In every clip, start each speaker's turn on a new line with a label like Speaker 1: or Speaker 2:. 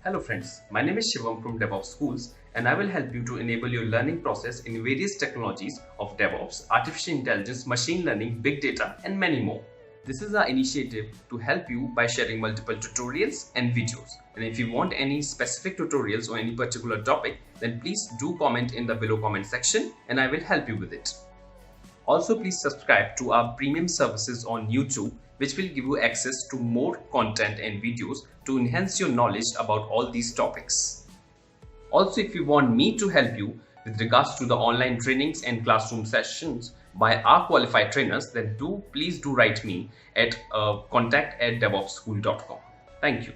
Speaker 1: Hello friends, my name is Shivam from DevOps Schools and I will help you to enable your learning process in various technologies of DevOps, artificial intelligence, machine learning, big data and many more. This is our initiative to help you by sharing multiple tutorials and videos. And if you want any specific tutorials on any particular topic, then please do comment in the below comment section and I will help you with it. Also, please subscribe to our premium services on YouTube, which will give you access to more content and videos to enhance your knowledge about all these topics. Also, if you want me to help you with regards to the online trainings and classroom sessions by our qualified trainers, then please do write me at contact@devopsschool.com. Thank you.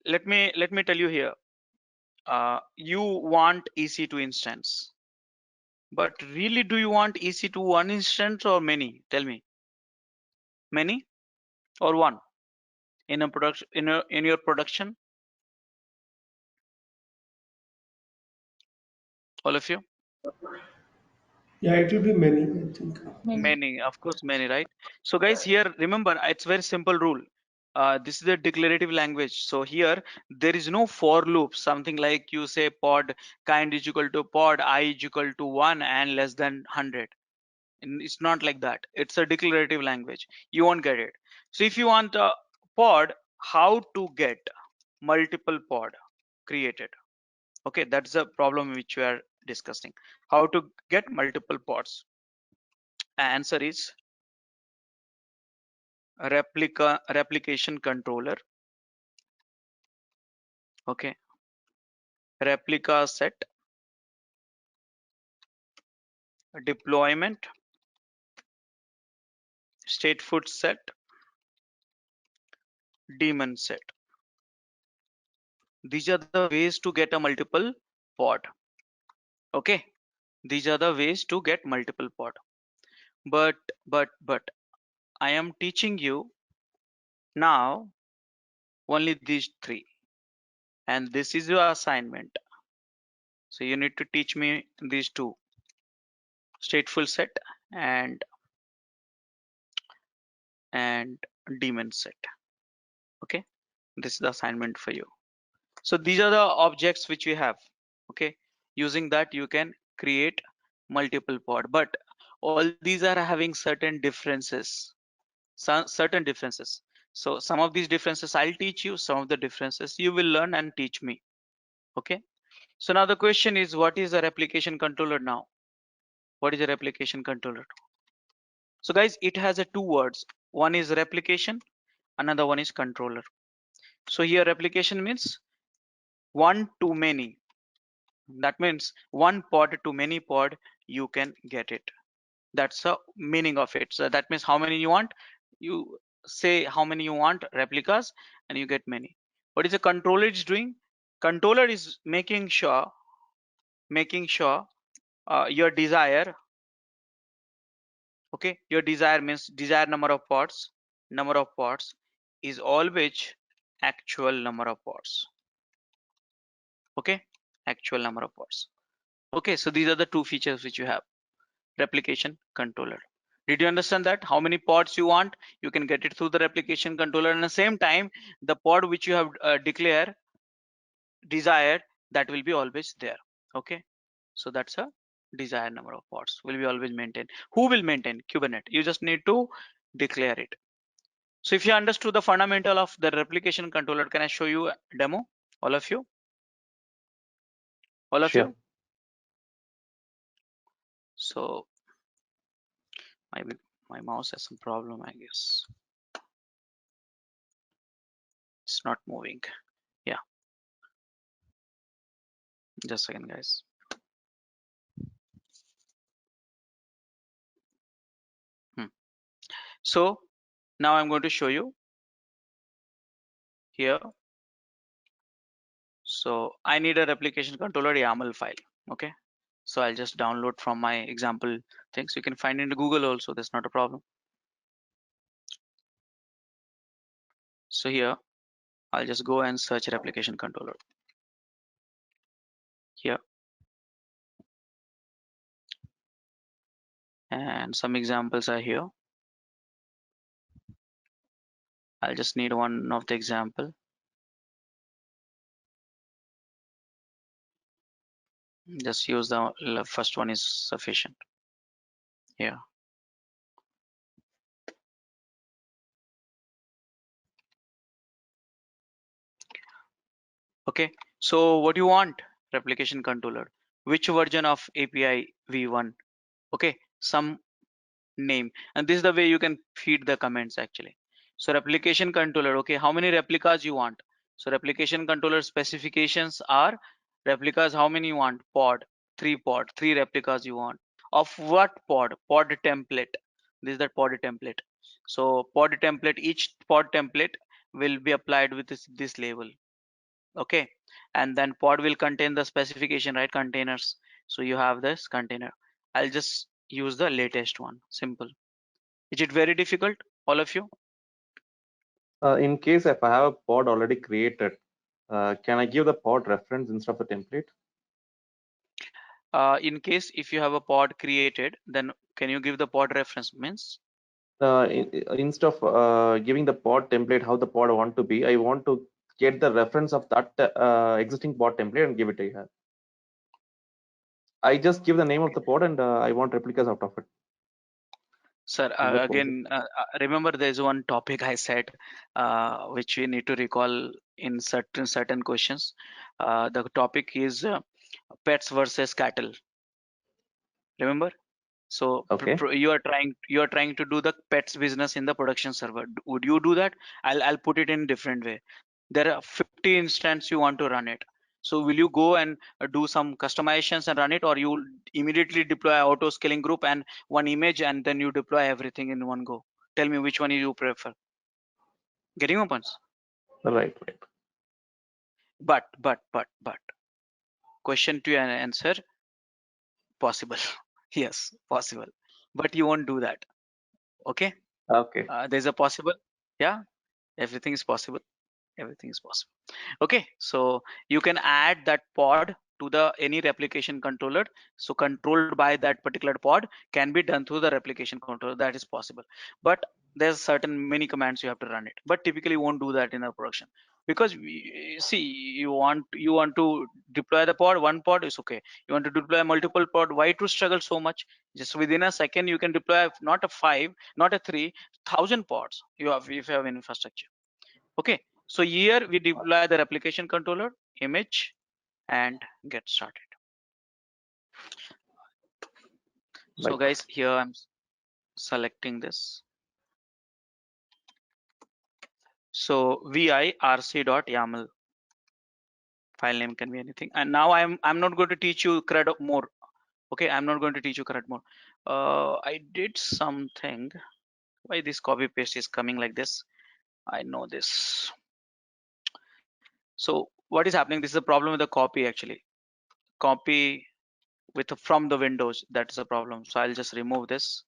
Speaker 2: Let me tell you here. You want EC2 instance, but really, do you want EC2 one instance or many? Tell me, many or one in a production in your production? All of you?
Speaker 3: Yeah, it will be many, I think.
Speaker 2: Many, of course, many, right? So guys, here remember, it's very simple rule. This is a declarative language. So here there is no for loop, something like you say pod kind is equal to pod I is equal to 1 and less than 100. And it's not like that. It's a declarative language. You won't get it. So if you want a pod, how to get multiple pod created? Okay, that's the problem which we are discussing. How to get multiple pods? Answer is replication controller. Okay, replica set, deployment, stateful set, daemon set. These are the ways to get a multiple pod. Okay, these are the ways to get multiple pod. But I am teaching you now only these three, and this is your assignment. So you need to teach me these two: stateful set and daemon set. Okay, this is the assignment for you. So these are the objects which we have. Okay, using that you can create multiple pod, but all these are having certain differences. Certain differences. So some of these differences I'll teach you, some of the differences you will learn and teach me. Okay, so now the question is, what is a replication controller now? What is a replication controller? So guys, it has a two words. One is replication, another one is controller. So here replication means one to many. That means one pod to many pod, you can get it. That's the meaning of it. So that means how many you want, you say how many you want replicas and you get many. What is the controller is doing? Controller is making sure your desire, okay, your desire means desired number of pods is always actual number of pods. Okay, actual number of pods. Okay, so these are the two features which you have. Replication controller. Did you understand that how many pods you want, you can get it through the replication controller, and at the same time the pod which you have desired, that will be always there. Okay, so that's a desired number of pods will be always maintained. Who will maintain? Kubernetes. You just need to declare it. So if you understood the fundamental of the replication controller, can I show you a demo? All of you? All of
Speaker 4: Sure.
Speaker 2: you? So maybe my mouse has some problem, I guess. It's not moving. Yeah, just a second, guys. So now I'm going to show you here. So I need a replication controller YAML file. Okay, so I'll just download from my example things. You can find in Google also, that's not a problem. So here I'll just go and search replication controller here, and some examples are here. I'll just need one of the example. Just use the first one is sufficient. Yeah. Okay. So what do you want? Replication controller. Which version of API v1? Okay. Some name, and this is the way you can feed the comments actually. So replication controller, okay, how many replicas you want? So replication controller specifications are replicas, how many you want? Pod, three replicas you want. Of what pod? Pod template. This is the pod template. So pod template, each pod template will be applied with this label. Okay, and then pod will contain the specification, right? Containers. So you have this container. I'll just use the latest one. Simple. Is it very difficult, all of you?
Speaker 4: In case if I have a pod already created, can I give the pod reference instead of the template?
Speaker 2: In case if you have a pod created, then can you give the pod reference? Means
Speaker 4: Instead of giving the pod template how the pod I want to be, I want to get the reference of that existing pod template and give it to her. I just give the name of the pod and I want replicas out of it.
Speaker 2: sir,
Speaker 4: Is that possible?
Speaker 2: again, remember there's one topic I said, which we need to recall in certain questions. The topic is pets versus cattle. Remember? So
Speaker 4: Okay.
Speaker 2: you are trying to do the pets business in the production server. Would you do that? I'll put it in different way. There are 50 instances you want to run it. So will you go and do some customizations and run it, or you immediately deploy auto scaling group and one image and then you deploy everything in one go? Tell me which one you prefer. Getting opens.
Speaker 4: Right.
Speaker 2: But question to an answer, possible. Yes, possible. But you won't do that. Okay.
Speaker 4: Okay.
Speaker 2: There's a possible. Yeah, everything is possible. Everything is possible. Okay, so you can add that pod to the any replication controller. So controlled by that particular pod can be done through the replication controller. That is possible. But there's certain many commands you have to run it. But typically won't do that in a production, because see, you want to deploy the pod. One pod is okay. You want to deploy multiple pod. Why to struggle so much? Just within a second you can deploy not a 5, not a 3,000 pods. You have if you have infrastructure. Okay, so here we deploy the replication controller image and get started. So
Speaker 4: Right.
Speaker 2: guys, here I'm selecting this. So virc.yaml, file name can be anything. And now I'm not going to teach you CRUD more. Okay, I'm not going to teach you CRUD more. I did something. Why this copy paste is coming like this? I know this. So what is happening? This is a problem with the copy actually. Copy with from the Windows, that is a problem. So I'll just remove this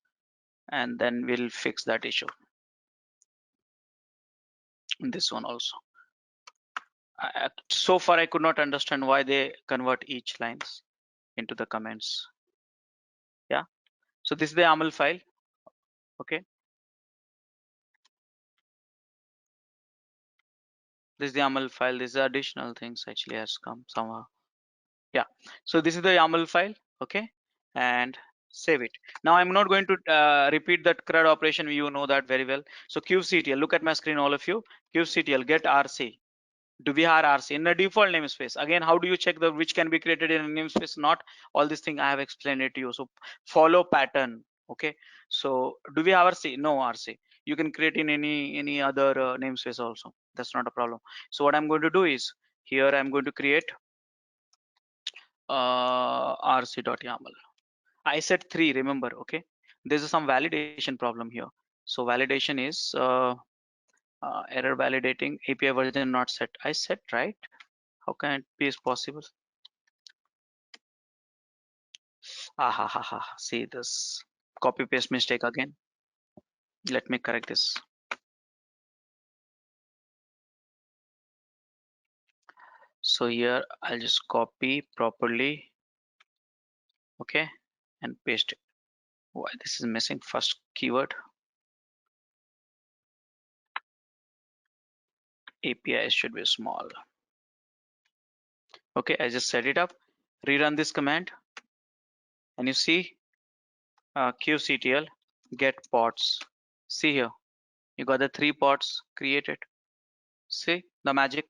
Speaker 2: and then we'll fix that issue. This one also. So far I could not understand why they convert each lines into the comments. Yeah, so this is the YAML file. Okay, this is the YAML file. These are additional things actually has come somehow. Yeah, so this is the YAML file. Okay, and save it. Now I'm not going to repeat that CRUD operation. You know that very well. So kubectl, look at my screen, all of you. kubectl get rc. Do we have RC in the default namespace? Again, how do you check the which can be created in a namespace? Not all this thing I have explained it to you. So follow pattern. Okay. So do we have RC? No RC. You can create in any other namespace also. That's not a problem. So what I'm going to do is here I'm going to create rc.yaml. I said 3. Remember? Okay. There's some validation problem here. So validation is error validating API version not set. I said right. How can it be possible? See this copy paste mistake again. Let me correct this. So here I'll just copy properly. Okay, and paste it. Why this is missing first keyword? API should be small. Okay, I just set it up. Rerun this command, and you see qctl get pods. See here, you got the 3 pods created. See the magic.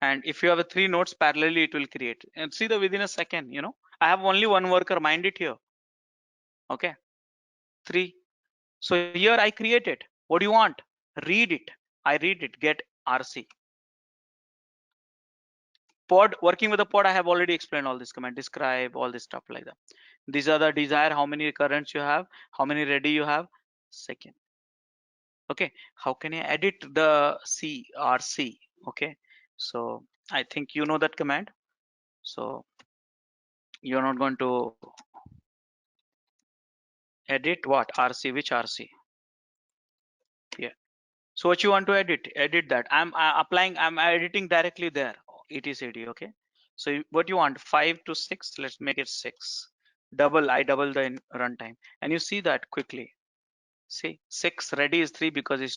Speaker 2: And if you have a 3 nodes parallelly, it will create. And see the within a second, you know, I have only one worker, mind it here. Okay, 3. So here I create it. What do you want? Read it. I read it. Get RC. Pod, working with the pod, I have already explained all this command, describe, all this stuff like that. These are the desire, how many recurrents you have, how many ready you have, second. Okay, how can I edit the CRC? Okay, so I think you know that command. So you're not going to edit what? RC, which RC? Yeah. So what you want to edit? Edit that. I'm applying, I'm editing directly there, etcd. Okay. So what you want? 5 to 6. Let's make it 6. I double the runtime, and you see that quickly. See, 6 ready is 3 because it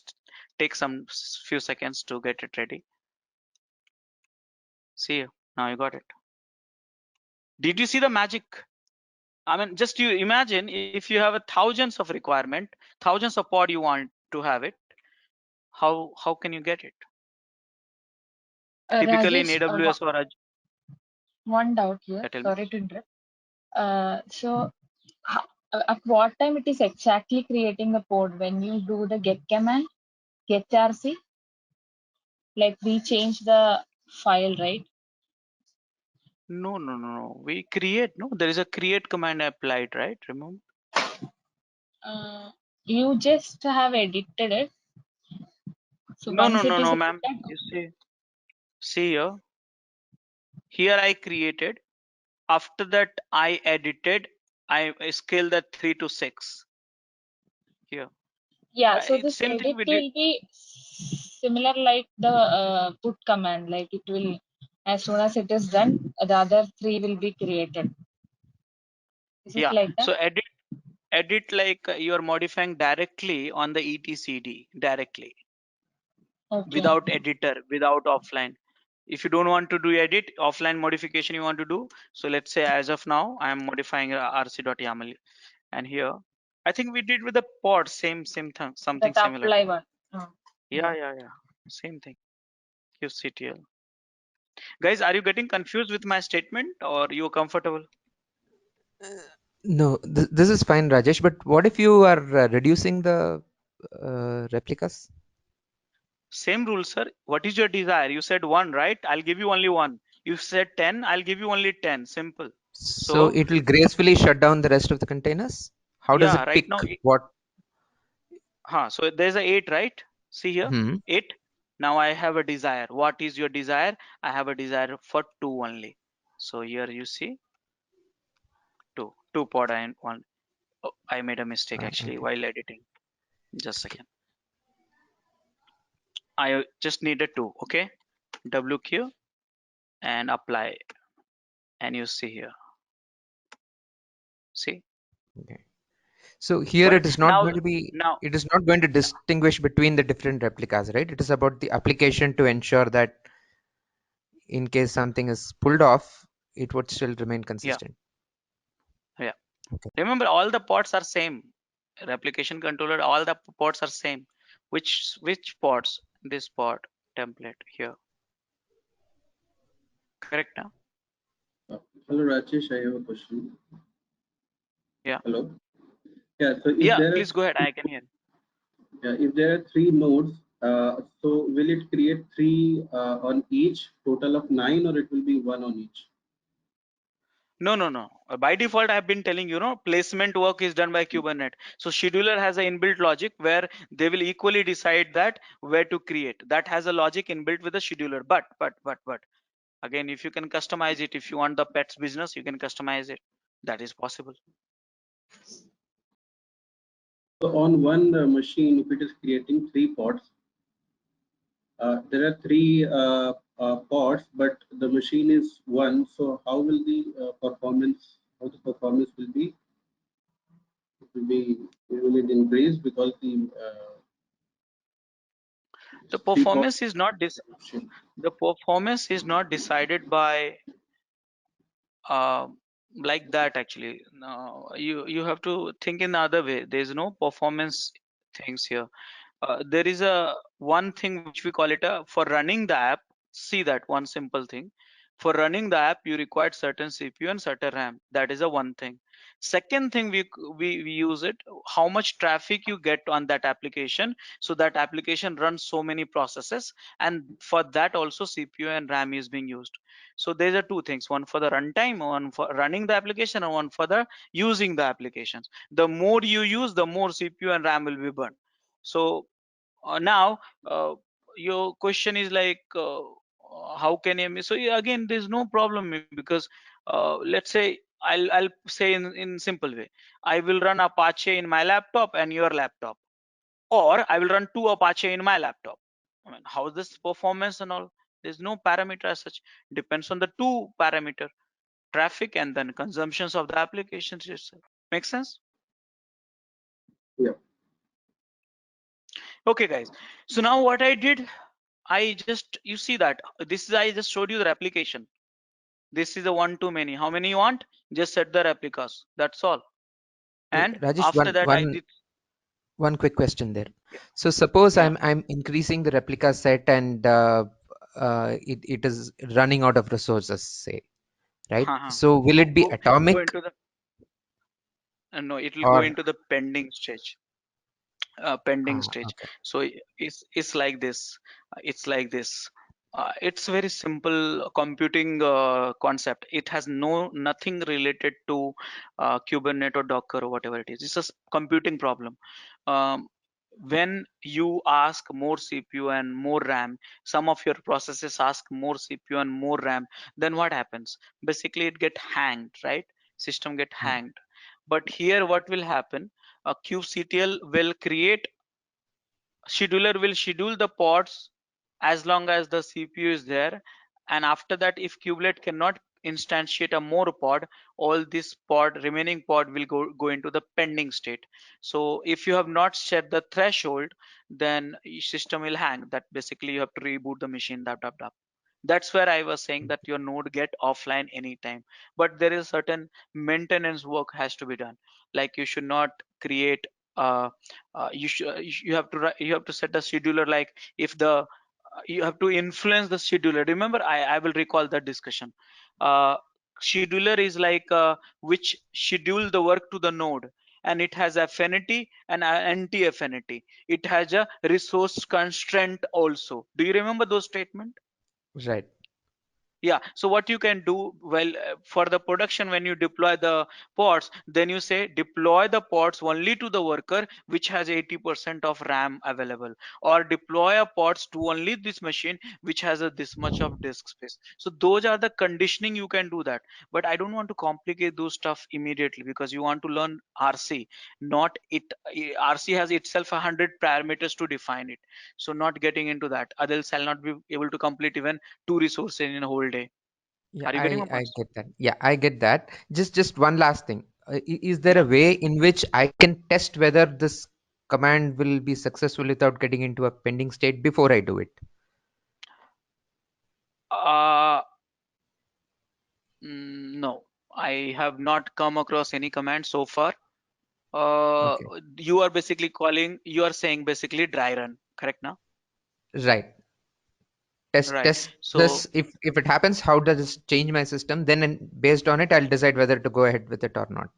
Speaker 2: takes some few seconds to get it ready. See, now you got it. Did you see the magic? I mean, just you imagine if you have a thousands of requirement, thousands of pod you want to have it. How can you get it? Typically in
Speaker 5: Rajesh,
Speaker 2: AWS or
Speaker 5: one doubt here.
Speaker 2: tell me.
Speaker 5: Sorry to interrupt. So, at what time it is exactly creating the pod when you do the get command, get RC? Like we change the file, right?
Speaker 2: No. We create. No, there is a create command applied, right? Remember?
Speaker 5: You just have edited it. So
Speaker 2: No,
Speaker 5: once it is
Speaker 2: ma'am.
Speaker 5: edited,
Speaker 2: You see here. Here I created. After that, I edited. I scale that 3 to 6. Here.
Speaker 5: yeah. So
Speaker 2: It's
Speaker 5: this
Speaker 2: same thing
Speaker 5: edit
Speaker 2: we did.
Speaker 5: will be similar like the put command. Like it will, as soon as it is done, the other 3 will be created. Is it
Speaker 2: Yeah.
Speaker 5: like that?
Speaker 2: So edit like you are modifying directly on the etcd directly.
Speaker 5: Okay.
Speaker 2: Without editor, without offline. If you don't want to do edit, offline modification you want to do. So let's say as of now, I am modifying rc.yaml, and here, I think we did with the pod, same thing, something
Speaker 5: That
Speaker 2: similar
Speaker 5: apply
Speaker 2: to.
Speaker 5: one.
Speaker 2: Yeah. Same thing. qctl. Guys, are you getting confused with my statement or you are comfortable?
Speaker 6: No, this is fine, Rajesh. But what if you are reducing the replicas?
Speaker 2: Same rule, sir. What is your desire? You said 1, right? I'll give you only 1. You said 10, I'll give you only 10. Simple.
Speaker 6: So
Speaker 2: So
Speaker 6: it will gracefully shut down the rest of the containers? How does
Speaker 2: yeah,
Speaker 6: it
Speaker 2: right
Speaker 6: pick
Speaker 2: now,
Speaker 6: what?
Speaker 2: so there's a 8, right? See here, 8. Now I have a desire. What is your desire? I have a desire for 2 only. So here you see 2 pod and 1. Oh, I made a mistake actually
Speaker 6: Okay.
Speaker 2: while editing. Just a second. I just needed 2. Okay, WQ and apply, and you see here. See.
Speaker 6: Okay. So here
Speaker 2: But
Speaker 6: it is not going to be.
Speaker 2: now
Speaker 6: It is not going to distinguish between the different replicas, right? It is about the application to ensure that in case something is pulled off, it would still remain consistent.
Speaker 2: Yeah.
Speaker 6: Okay.
Speaker 2: Remember, all the pods are same. Replication controller, all the pods are same. Which pods? This pod template here. Correct now?
Speaker 7: Hello, Rajesh. I have a question.
Speaker 2: Yeah.
Speaker 7: Hello. Yeah. So if
Speaker 2: Yeah,
Speaker 7: there
Speaker 2: please go ahead. I can hear.
Speaker 7: Yeah, if there are 3 nodes, so will it create 3 on each, total of 9, or it will be 1 on each?
Speaker 2: No. By default, I've been telling you, placement work is done by Kubernetes. So scheduler has an inbuilt logic where they will equally decide that where to create. That has a logic inbuilt with the scheduler. But again, if you can customize it, if you want the pets business, you can customize it. That is possible.
Speaker 7: So on one machine, if it is creating 3 pods, there are 3 pods, but the machine is 1. So how will the performance? How the performance will be? Will it increase because the
Speaker 2: The
Speaker 7: Three pods.
Speaker 2: performance is not the performance is not decided by uh, like that actually. You have to think in the other way. There is no performance things here. There is a one thing which we call it a for running the app. See that one simple thing. For running the app, you require certain CPU and certain RAM. That is a one thing. Second thing we use it, how much traffic you get on that application. So that application runs so many processes, and for that also CPU and RAM is being used. So there are two things, one for the runtime, one for running the application, and one for the using the applications. The more you use, the more CPU and RAM will be burned. So now your question is like how can I so yeah, again there's no problem because let's say I'll say in simple way, I will run Apache in my laptop and your laptop, or I will run two Apache in my laptop. I mean, how's this performance and all? There's no parameter as such. Depends on the two parameter, traffic and then consumptions of the applications itself. Make sense?
Speaker 7: Yeah.
Speaker 2: Okay, guys. So now what I did, I just, you see that this is, I just showed you the replication. This is a one to many. How many you want? Just set the replicas. That's all. And
Speaker 6: Rajesh,
Speaker 2: after that, I did.
Speaker 6: one quick question there.
Speaker 2: Yeah.
Speaker 6: So suppose
Speaker 2: Yeah.
Speaker 6: I'm increasing the replica set and it is running out of resources, say, right? So will it be
Speaker 2: Go
Speaker 6: atomic
Speaker 2: into the. No, it will go
Speaker 6: or
Speaker 2: into the pending stage. Pending stage.
Speaker 6: okay.
Speaker 2: So it's like this. It's like this. It's very simple computing concept. It has nothing related to Kubernetes or Docker or whatever it is. It's a computing problem. Um, when you ask more CPU and more RAM, some of your processes ask more CPU and more RAM, then what happens? Basically, it get hanged, right? System get hanged. But here, what will happen? A kubectl will create, scheduler will schedule the pods as long as the CPU is there, and after that if kubelet cannot instantiate a more pod, all this pod remaining pod will go into the pending state. So if you have not set the threshold, then your system will hang. That basically you have to reboot the machine. That's where I was saying that your node get offline anytime, but there is certain maintenance work has to be done. Like you should not create you have to you have to set a scheduler, like if the you have to influence the scheduler. Remember, I will recall that discussion. uh, Scheduler is like which schedule the work to the node, and it has affinity and anti-affinity. It has a resource constraint also. Do you remember those statements?
Speaker 6: Right.
Speaker 2: Yeah, so what you can do, well, for the production, when you deploy the pods, then you say deploy the pods only to the worker which has 80% of RAM available, or deploy a pods to only this machine which has a this much of disk space. So those are the conditioning you can do that. But I don't want to complicate those stuff immediately, because you want to learn RC, not it. RC has itself 100 parameters to define it. So not getting into that, others shall not be able to complete even two resources in a whole day.
Speaker 6: Yeah,
Speaker 2: Are you getting my
Speaker 6: I
Speaker 2: point?
Speaker 6: get that. Yeah, I get that. Just one last thing. Is there a
Speaker 2: Yeah.
Speaker 6: way in which I can test whether this command will be successful without getting into a pending state before I do it?
Speaker 2: Uh, no, I have not come across any command so far. Uh,
Speaker 6: Okay.
Speaker 2: you are basically calling, you are saying basically dry run, correct now?
Speaker 6: Right.
Speaker 2: Right.
Speaker 6: Test
Speaker 2: So
Speaker 6: this. If it happens, how does this change my system? Then based on it, I'll decide whether to go ahead with it or not.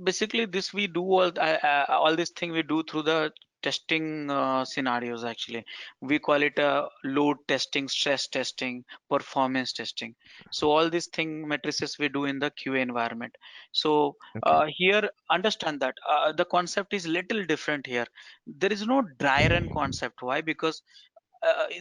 Speaker 2: basically this we do all this thing we do through the testing scenarios. Actually, we call it load testing, stress testing, performance testing. So all these thing matrices we do in the QA environment. So
Speaker 6: Okay.
Speaker 2: here understand that the concept is little different here. There is no dry run concept. Why? Because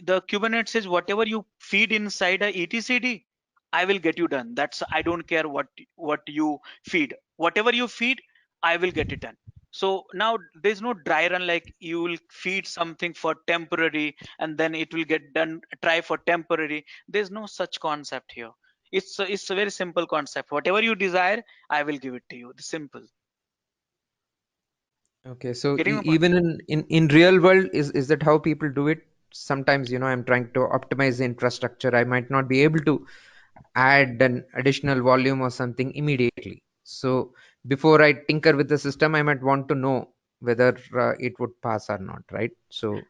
Speaker 2: the Kubernetes says whatever you feed inside a etcd, I will get you done. That's, I don't care what you feed. Whatever you feed, I will get it done. So now there's no dry run, like you will feed something for temporary and then it will get done, try for temporary. There's no such concept here. It's a very simple concept. Whatever you desire, I will give it to you. Simple.
Speaker 6: Okay, so
Speaker 2: Getting my point?
Speaker 6: even in real world, is that how people do it? Sometimes, I'm trying to optimize the infrastructure. I might not be able to add an additional volume or something immediately. So before I tinker with the system, I might want to know whether it would pass or not, right? So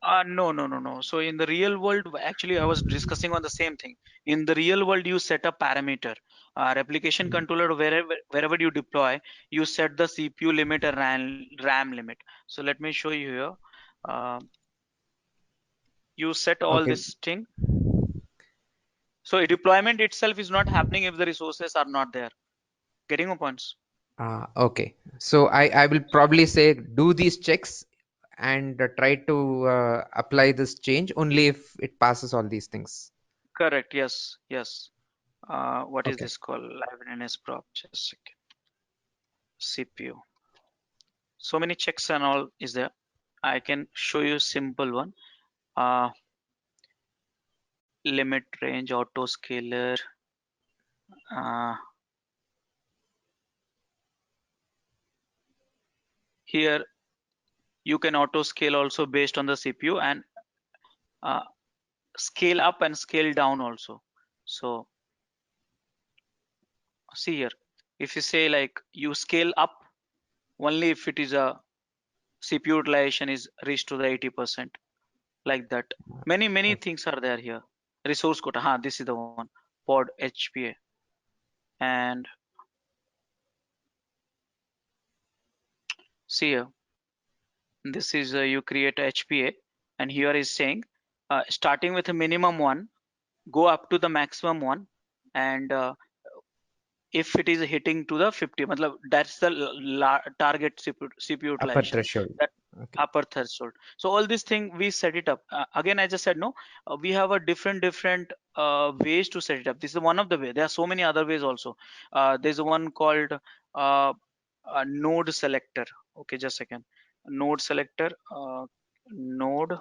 Speaker 2: No. So in the real world, actually, I was discussing on the same thing. In the real world, you set a parameter, replication controller, wherever you deploy, you set the CPU limit and RAM limit. So let me show you here. You set all
Speaker 6: okay,
Speaker 2: this thing. So deployment itself is not happening if the resources are not there. Getting my points?
Speaker 6: okay. So I will probably say do these checks and try to apply this change only if it passes all these things.
Speaker 2: Correct. Yes. What is
Speaker 6: Okay.
Speaker 2: this called? Liveness prop. Just a second. CPU. So many checks and all is there. I can show you simple one. Limit range auto scaler. Here you can auto scale also based on the CPU and scale up and scale down also. So see here, if you say like you scale up only if it is a CPU utilization is reached to the 80%, like that. Many
Speaker 6: Okay.
Speaker 2: things are there here. Resource quota. This is the one. Pod HPA. And see here, this is you create a HPA, and here is saying starting with a minimum one, go up to the maximum one, and if it is hitting to the 50, matlab, that's the target CPU
Speaker 6: Upper
Speaker 2: utilization,
Speaker 6: threshold.
Speaker 2: that
Speaker 6: Okay.
Speaker 2: upper threshold. So all these things we set it up. Again, I just said no. We have a different ways to set it up. This is one of the way. There are so many other ways also. There's one called a node selector. Okay, just a second. Node selector. Node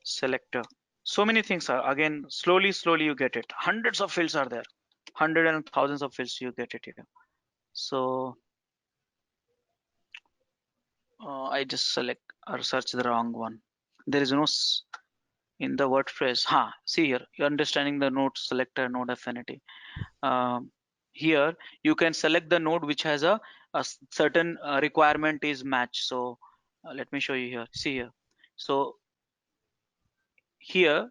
Speaker 2: selector. So many things are, again, slowly you get it. Hundreds of fields are there, hundreds and thousands of fields you get it here. So I just select or search the wrong one. There is no in the WordPress. See here, you're understanding the node selector, node affinity. Here you can select the node which has a certain requirement is matched. So let me show you here. See here. So here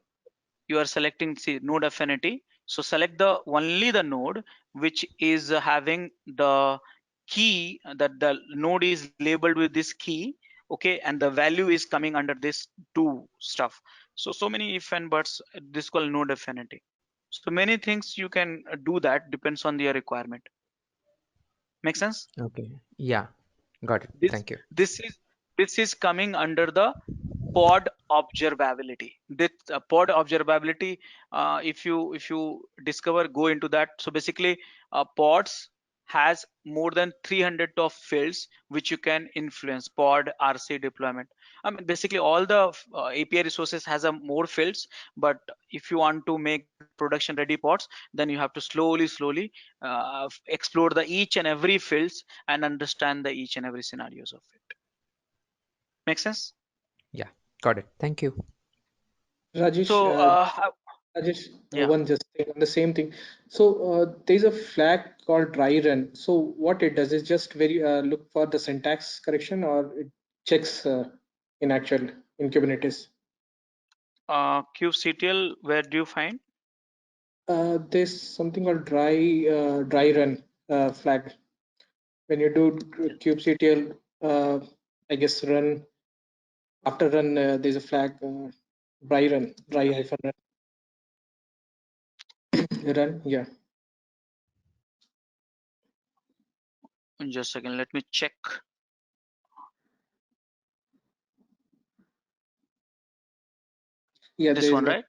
Speaker 2: you are selecting, see, node affinity. So select the only the node which is having the key, that the node is labeled with this key, okay, and the value is coming under this two stuff. So many if and buts, this is called node affinity. So many things you can do, that depends on your requirement. Make sense?
Speaker 6: Okay. Yeah. Got it.
Speaker 2: this
Speaker 6: Thank you.
Speaker 2: this is coming under the pod observability. This pod observability, if you discover, go into that. So basically pods has more than 300 of fields which you can influence. Pod RC deployment, I mean basically all the API resources has a more fields, but if you want to make production ready pods, then you have to slowly explore the each and every fields and understand the each and every scenarios of it. Make sense?
Speaker 6: Yeah. Got it. Thank you.
Speaker 3: Rajesh,
Speaker 2: So
Speaker 3: Rajesh,
Speaker 2: yeah.
Speaker 3: one just thing on the same thing. So there's a flag called dry run. So what it does is just very look for the syntax correction, or it checks in actual in Kubernetes.
Speaker 2: kubectl, where do you find?
Speaker 3: There's something called dry run flag. When you do kubectl, I guess run after run, there's a flag dry hyphen run. Run, yeah.
Speaker 2: Just a second, let me check.
Speaker 3: Yeah,
Speaker 2: This
Speaker 3: there's
Speaker 2: one,
Speaker 3: one.
Speaker 2: right?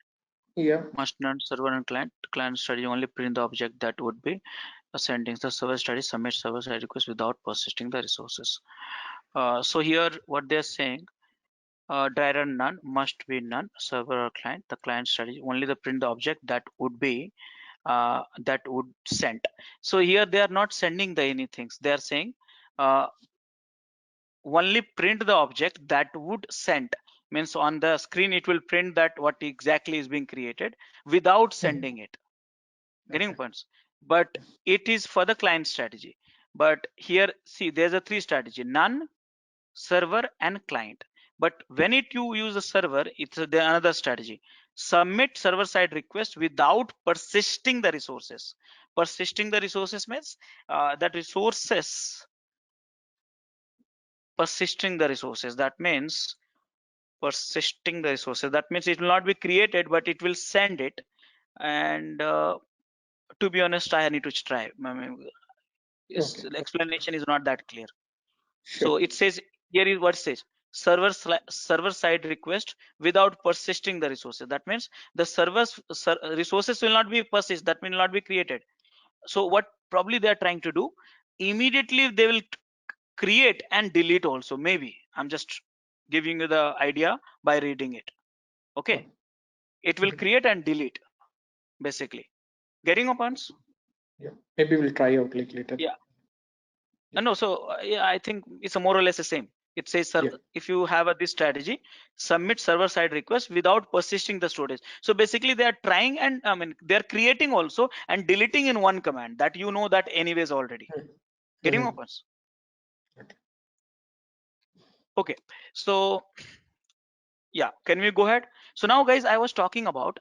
Speaker 3: Yeah.
Speaker 2: Must not server and client study only print the object that would be sending. The server study submit server side request without persisting the resources. So here what they're saying, dry run none, must be none, server or client, the client study only the print the object that would be that would send. So here they are not sending the anything. They are saying only print the object that would send, means on the screen it will print that what exactly is being created without sending it. Getting
Speaker 3: Okay.
Speaker 2: points? But it is for the client strategy. But here, see, there's a three strategy: none, server, and client. But when you use a server, it's another strategy: submit server side request without persisting the resources. Persisting the resources means that resources, persisting the resources, that means persisting the resources, that means it will not be created, but it will send it. And to be honest, I need to try. I mean,
Speaker 3: Okay.
Speaker 2: the explanation is not that clear.
Speaker 3: Sure.
Speaker 2: So it says, here is what it says: server side request without persisting the resources. That means the resources will not be persist, that will not be created. So what probably they are trying to do, immediately they will create and delete also. Maybe I'm just giving you the idea by reading it. Okay, it will
Speaker 3: Mhm.
Speaker 2: create and delete basically. Getting your points?
Speaker 3: Yeah. Maybe we'll try out like later.
Speaker 2: Yeah. No, so yeah, I think it's a more or less the same. It says,
Speaker 3: Yeah.
Speaker 2: if you have this strategy, submit server side request without persisting the storage. So basically they are trying, and I mean they're creating also and deleting in one command that you know that anyways already. Getting my
Speaker 3: Mhm.
Speaker 2: points?
Speaker 3: Okay.
Speaker 2: Okay, so yeah, can we go ahead? So now guys, I was talking about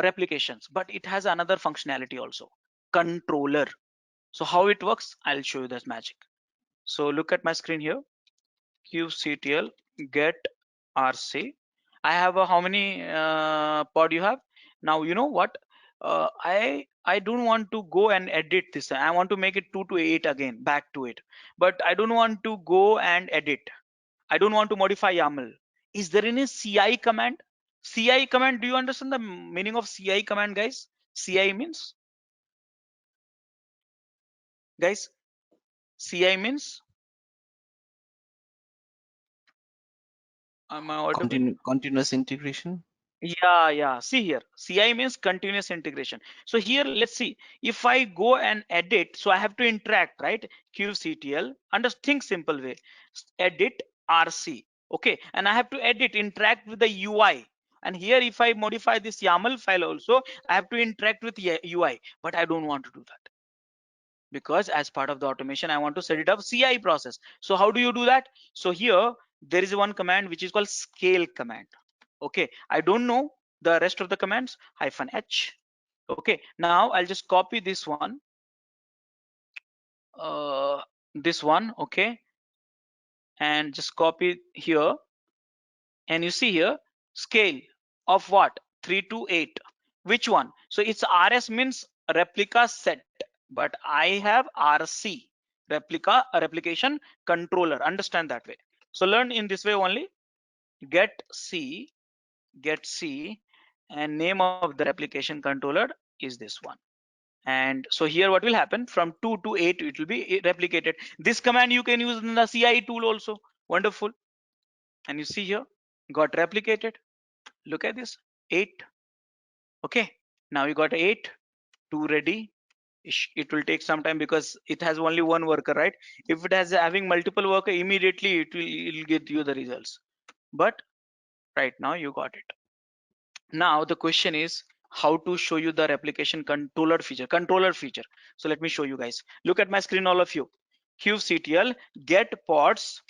Speaker 2: replications, but it has another functionality also, controller. So how it works, I'll show you this magic. So look at my screen here, kubectl get rc. I have a, how many pod you have now? You know what, I don't want to go and edit this. I want to make it 2 to 8 again, back to it, but I don't want to go and edit. I don't want to modify YAML. Is there any CI command? CI command, do you understand the meaning of CI command, guys? CI means, guys, CI means, am I audible?
Speaker 8: Continuous integration.
Speaker 2: Yeah, see here, CI means continuous integration. So here, let's see, if I go and edit, so I have to interact, right? kubectl, think simple way, edit rc, okay, and I have to edit, interact with the UI. And here, if I modify this YAML file also, I have to interact with UI, but I don't want to do that, because as part of the automation, I want to set it up CI process. So how do you do that? So here, there is one command which is called scale command. Okay, I don't know the rest of the commands, -h. Okay, now I'll just copy this one, okay, and just copy here, and you see here, scale of what, 3 to 8. Which one? So it's RS means replica set, but I have RC, replication controller. Understand that way. So learn in this way only. Get C, and name of the replication controller is this one. And so here what will happen, from 2 to 8 it will be replicated. This command you can use in the CI tool also. Wonderful. And you see here, got replicated. Look at this, 8. Okay, now you got 8, 2 ready. It will take some time because it has only one worker, right? If it has having multiple worker, immediately it'll get you the results. But right now you got it. Now the question is how to show you the replication controller feature. So let me show you guys. Look at my screen, all of you. kubectl get pods.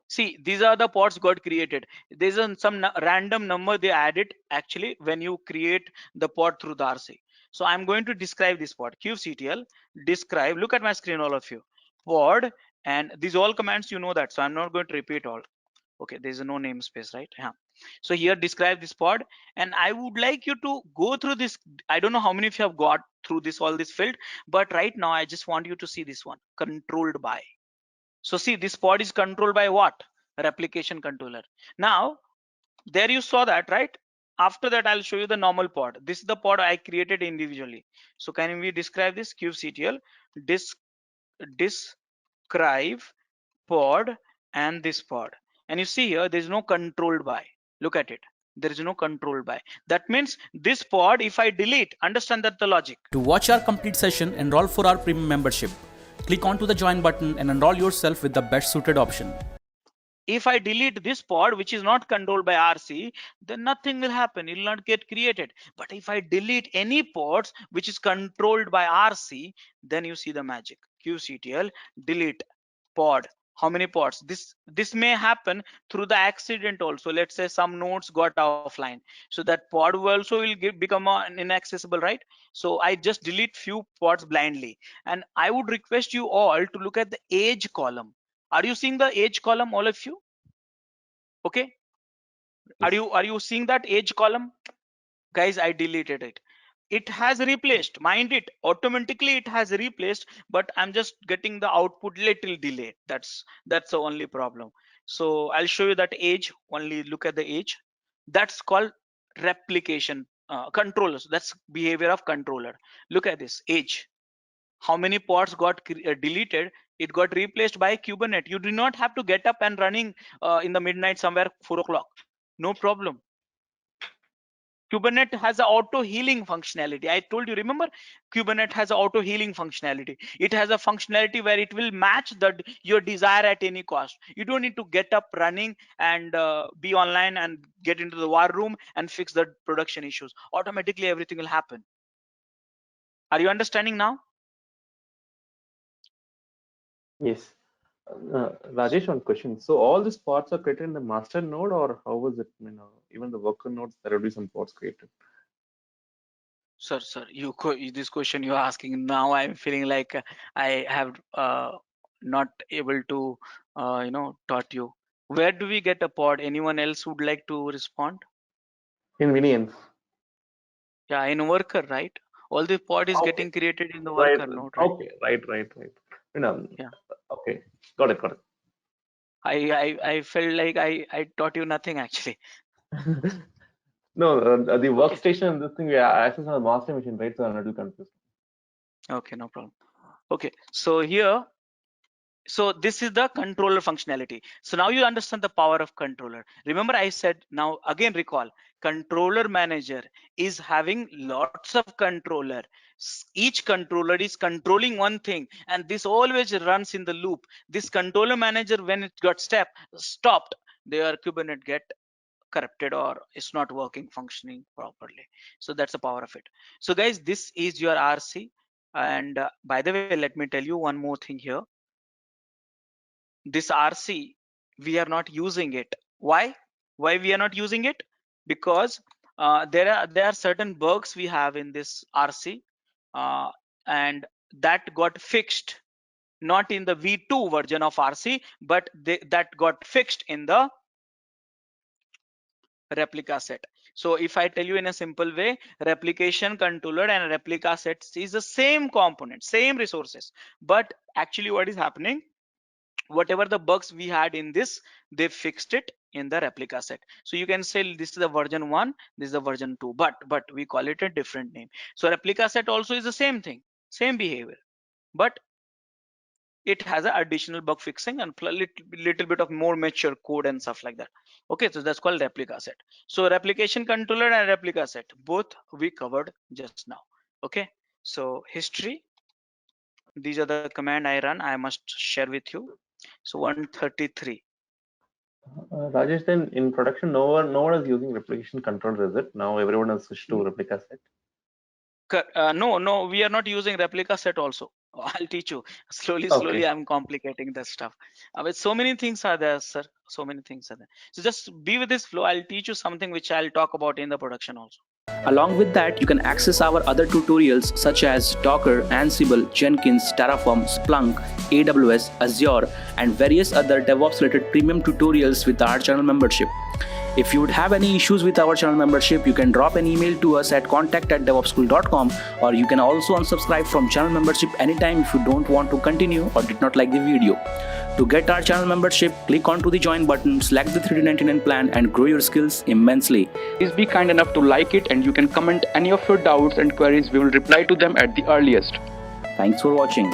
Speaker 2: See, these are the pods got created. There's some random number they added actually when you create the pod through the RC. So I'm going to describe this pod. kubectl describe. Look at my screen, all of you. Pod, and these all commands you know that. So I'm not going to repeat all. Okay, there's no namespace, right? Yeah. So here describe this pod, and I would like you to go through this. I don't know how many of you have got through this, all this field, but right now I just want you to see this one, controlled by. So see, this pod is controlled by what? Replication controller. Now there you saw that, right? After that I'll show you the normal pod. This is the pod I created individually. So can we describe this? kubectl describe pod and this pod, and you see here there's no controlled by. Look at it, there is no controlled by. That means this pod, if I delete, understand that the logic.
Speaker 9: To watch our complete session, enroll for our premium membership.
Speaker 8: Click onto the join button and enroll yourself with the best suited option.
Speaker 2: If I delete this pod, which is not controlled by RC, then nothing will happen. It will not get created. But if I delete any pods which is controlled by RC, then you see the magic. QCTL delete pod. How many pods? This may happen through the accident also. Let's say some nodes got offline, so that pod also will become inaccessible, right? So I just delete few pods blindly, and I would request you all to look at the age column. Are you seeing the age column, all of you? Okay.
Speaker 4: Yes.
Speaker 2: Are you seeing that age column? Guys, I deleted it. It has replaced, mind it, automatically it has replaced, but I'm just getting the output little delayed. That's the only problem. So I'll show you that age. Only look at the age. That's called replication controllers. That's behavior of controller. Look at this age. How many pods got deleted? It got replaced by Kubernetes. You do not have to get up and running in the midnight somewhere 4 o'clock. No problem. Kubernetes has an auto healing functionality. I told you, remember, Kubernetes has an auto healing functionality. It has a functionality where it will match your desire at any cost. You don't need to get up running and be online and get into the war room and fix the production issues. Automatically everything will happen. Are you understanding now?
Speaker 4: Yes. Rajesh, one question. So all these pods are created in the master node, or how was it? Even the worker nodes, there will be some pods created.
Speaker 2: Sir, this question you're asking now, I'm feeling like I have not able to taught you. Where do we get a pod? Anyone else would like to respond?
Speaker 4: In Vinians.
Speaker 2: Yeah, in worker, right? All the pod is getting created in the
Speaker 4: Right.
Speaker 2: worker node, right?
Speaker 4: Okay, right.
Speaker 2: Yeah.
Speaker 4: Okay, got it.
Speaker 2: I felt like I taught you nothing actually.
Speaker 4: No, the workstation, this thing we access on the master machine, right? So I'm a little confused.
Speaker 2: Okay, no problem. Okay, so here, so this is the controller functionality. So now you understand the power of controller. Remember I said, now again recall, controller manager is having lots of controller. Each controller is controlling one thing, and this always runs in the loop. This controller manager, when it got stopped, their Kubernetes get corrupted or it's not working, functioning properly. So that's the power of it. So guys, this is your RC. And by the way, let me tell you one more thing here. This RC, we are not using it. Why we are not using it? Because there are certain bugs we have in this RC, and that got fixed, not in the V2 version of RC, but that got fixed in the replica set. So if I tell you in a simple way, replication controller and replica sets is the same component, same resources, but actually what is happening, whatever the bugs we had in this, they fixed it in the replica set. So you can say this is the version 1, this is the version 2, but we call it a different name. So replica set also is the same thing, same behavior, but it has an additional bug fixing and little bit of more mature code and stuff like that. Okay, so that's called replica set. So replication controller and replica set, both we covered just now. Okay, so history, these are the command I run, I must share with you. So 133.
Speaker 4: Rajesh, then in production, no one is using replication controller, is it? Now everyone has switched to replica set.
Speaker 2: No, we are not using replica set also. I'll teach you slowly. I'm complicating the stuff. But so many things are there, sir. So many things are there. So just be with this flow. I'll teach you something which I'll talk about in the production also.
Speaker 8: Along with that, you can access our other tutorials such as Docker, Ansible, Jenkins, Terraform, Splunk, AWS, Azure, and various other DevOps related premium tutorials with our channel membership. If you would have any issues with our channel membership, you can drop an email to us at contact@devopsschool.com, or you can also unsubscribe from channel membership anytime if you don't want to continue or did not like the video. To get our channel membership, click onto the join button, select the 3D99 plan and grow your skills immensely. Please be kind enough to like it, and you can comment any of your doubts and queries. We will reply to them at the earliest. Thanks for watching.